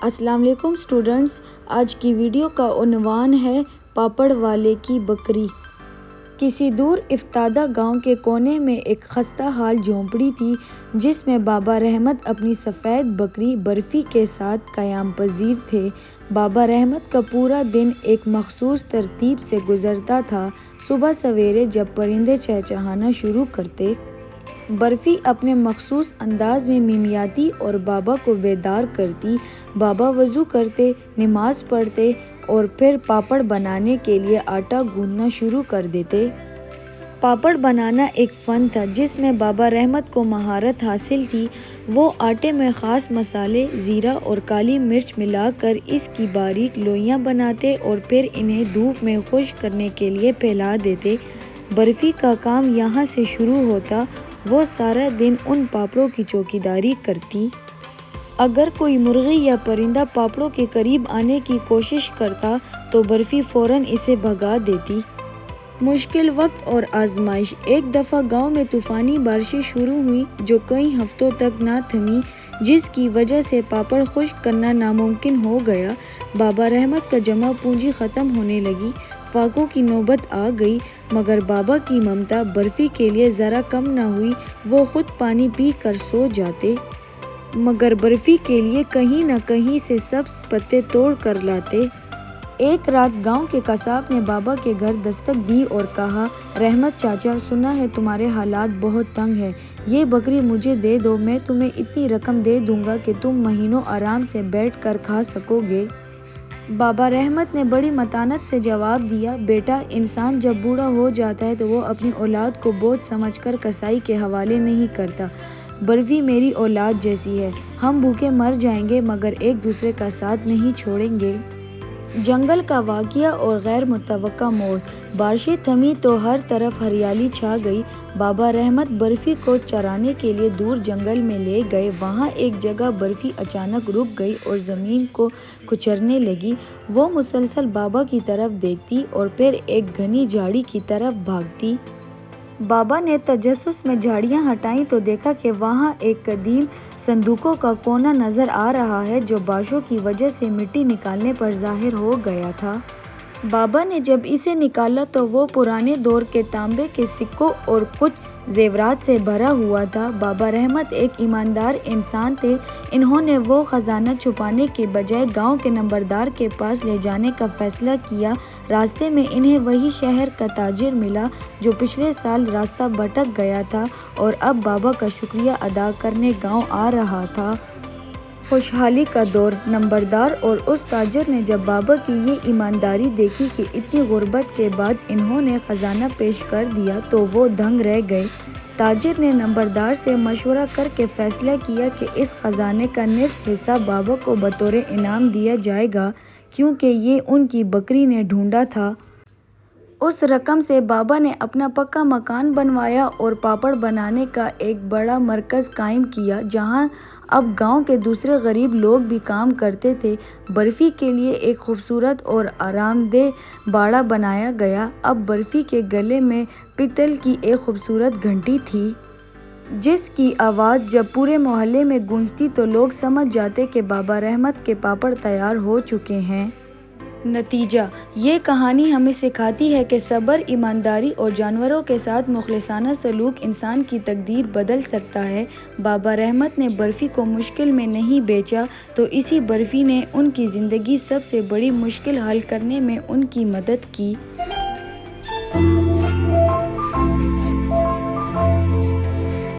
السلام علیکم اسٹوڈنٹس، آج کی ویڈیو کا عنوان ہے پاپڑ والے کی بکری۔ کسی دور افتادہ گاؤں کے کونے میں ایک خستہ حال جھونپڑی تھی جس میں بابا رحمت اپنی سفید بکری برفی کے ساتھ قیام پذیر تھے۔ بابا رحمت کا پورا دن ایک مخصوص ترتیب سے گزرتا تھا۔ صبح سویرے جب پرندے چہچہانا شروع کرتے، برفی اپنے مخصوص انداز میں ممیاتی اور بابا کو بیدار کرتی۔ بابا وضو کرتے، نماز پڑھتے اور پھر پاپڑ بنانے کے لیے آٹا گوندھنا شروع کر دیتے۔ پاپڑ بنانا ایک فن تھا جس میں بابا رحمت کو مہارت حاصل تھی۔ وہ آٹے میں خاص مسالے، زیرہ اور کالی مرچ ملا کر اس کی باریک لوئیاں بناتے اور پھر انہیں دھوپ میں خشک کرنے کے لیے پھیلا دیتے۔ برفی کا کام یہاں سے شروع ہوتا۔ وہ سارا دن ان پاپڑوں کی چوکیداری کرتی۔ اگر کوئی مرغی یا پرندہ پاپڑوں کے قریب آنے کی کوشش کرتا تو برفی فوراً اسے بھگا دیتی۔ مشکل وقت اور آزمائش۔ ایک دفعہ گاؤں میں طوفانی بارشیں شروع ہوئیں جو کئی ہفتوں تک نہ تھمیں، جس کی وجہ سے پاپڑ خشک کرنا ناممکن ہو گیا۔ بابا رحمت کا جمع پونجی ختم ہونے لگی۔ فاقوں کی نوبت آ گئی، مگر بابا کی ممتا برفی کے لیے ذرا کم نہ ہوئی۔ وہ خود پانی پی کر سو جاتے، مگر برفی کے لیے کہیں نہ کہیں سے سبز پتے توڑ کر لاتے۔ ایک رات گاؤں کے قصاب نے بابا کے گھر دستک دی اور کہا، رحمت چاچا، سنا ہے تمہارے حالات بہت تنگ ہیں، یہ بکری مجھے دے دو، میں تمہیں اتنی رقم دے دوں گا کہ تم مہینوں آرام سے بیٹھ کر کھا سکو گے۔ بابا رحمت نے بڑی متانت سے جواب دیا، بیٹا، انسان جب بوڑھا ہو جاتا ہے تو وہ اپنی اولاد کو بوجھ سمجھ کر کسائی کے حوالے نہیں کرتا۔ برفی میری اولاد جیسی ہے، ہم بھوکے مر جائیں گے مگر ایک دوسرے کا ساتھ نہیں چھوڑیں گے۔ جنگل کا واقعہ اور غیر متوقع موڑ۔ بارشیں تھمیں تو ہر طرف ہریالی چھا گئی۔ بابا رحمت برفی کو چرانے کے لیے دور جنگل میں لے گئے۔ وہاں ایک جگہ برفی اچانک رک گئی اور زمین کو کچرنے لگی۔ وہ مسلسل بابا کی طرف دیکھتی اور پھر ایک گھنی جھاڑی کی طرف بھاگتی۔ بابا نے تجسس میں جھاڑیاں ہٹائیں تو دیکھا کہ وہاں ایک قدیم صندوقوں کا کونا نظر آ رہا ہے جو بارشوں کی وجہ سے مٹی نکالنے پر ظاہر ہو گیا تھا۔ بابا نے جب اسے نکالا تو وہ پرانے دور کے تانبے کے سکوں اور کچھ زیورات سے بھرا ہوا تھا۔ بابا رحمت ایک ایماندار انسان تھے۔ انہوں نے وہ خزانہ چھپانے کے بجائے گاؤں کے نمبردار کے پاس لے جانے کا فیصلہ کیا۔ راستے میں انہیں وہی شہر کا تاجر ملا جو پچھلے سال راستہ بھٹک گیا تھا اور اب بابا کا شکریہ ادا کرنے گاؤں آ رہا تھا۔ خوشحالی کا دور۔ نمبردار اور اس تاجر نے جب بابا کی یہ ایمانداری دیکھی کہ اتنی غربت کے بعد انہوں نے خزانہ پیش کر دیا تو وہ دنگ رہ گئے۔ تاجر نے نمبردار سے مشورہ کر کے فیصلہ کیا کہ اس خزانے کا نصف حصہ بابا کو بطور انعام دیا جائے گا کیونکہ یہ ان کی بکری نے ڈھونڈا تھا۔ اس رقم سے بابا نے اپنا پکا مکان بنوایا اور پاپڑ بنانے کا ایک بڑا مرکز قائم کیا جہاں اب گاؤں کے دوسرے غریب لوگ بھی کام کرتے تھے۔ برفی کے لیے ایک خوبصورت اور آرام دہ باڑہ بنایا گیا۔ اب برفی کے گلے میں پتل کی ایک خوبصورت گھنٹی تھی جس کی آواز جب پورے محلے میں گونجتی تو لوگ سمجھ جاتے کہ بابا رحمت کے پاپڑ تیار ہو چکے ہیں۔ نتیجہ: یہ کہانی ہمیں سکھاتی ہے کہ صبر، ایمانداری اور جانوروں کے ساتھ مخلصانہ سلوک انسان کی تقدیر بدل سکتا ہے۔ بابا رحمت نے برفی کو مشکل میں نہیں بیچا تو اسی برفی نے ان کی زندگی سب سے بڑی مشکل حل کرنے میں ان کی مدد کی۔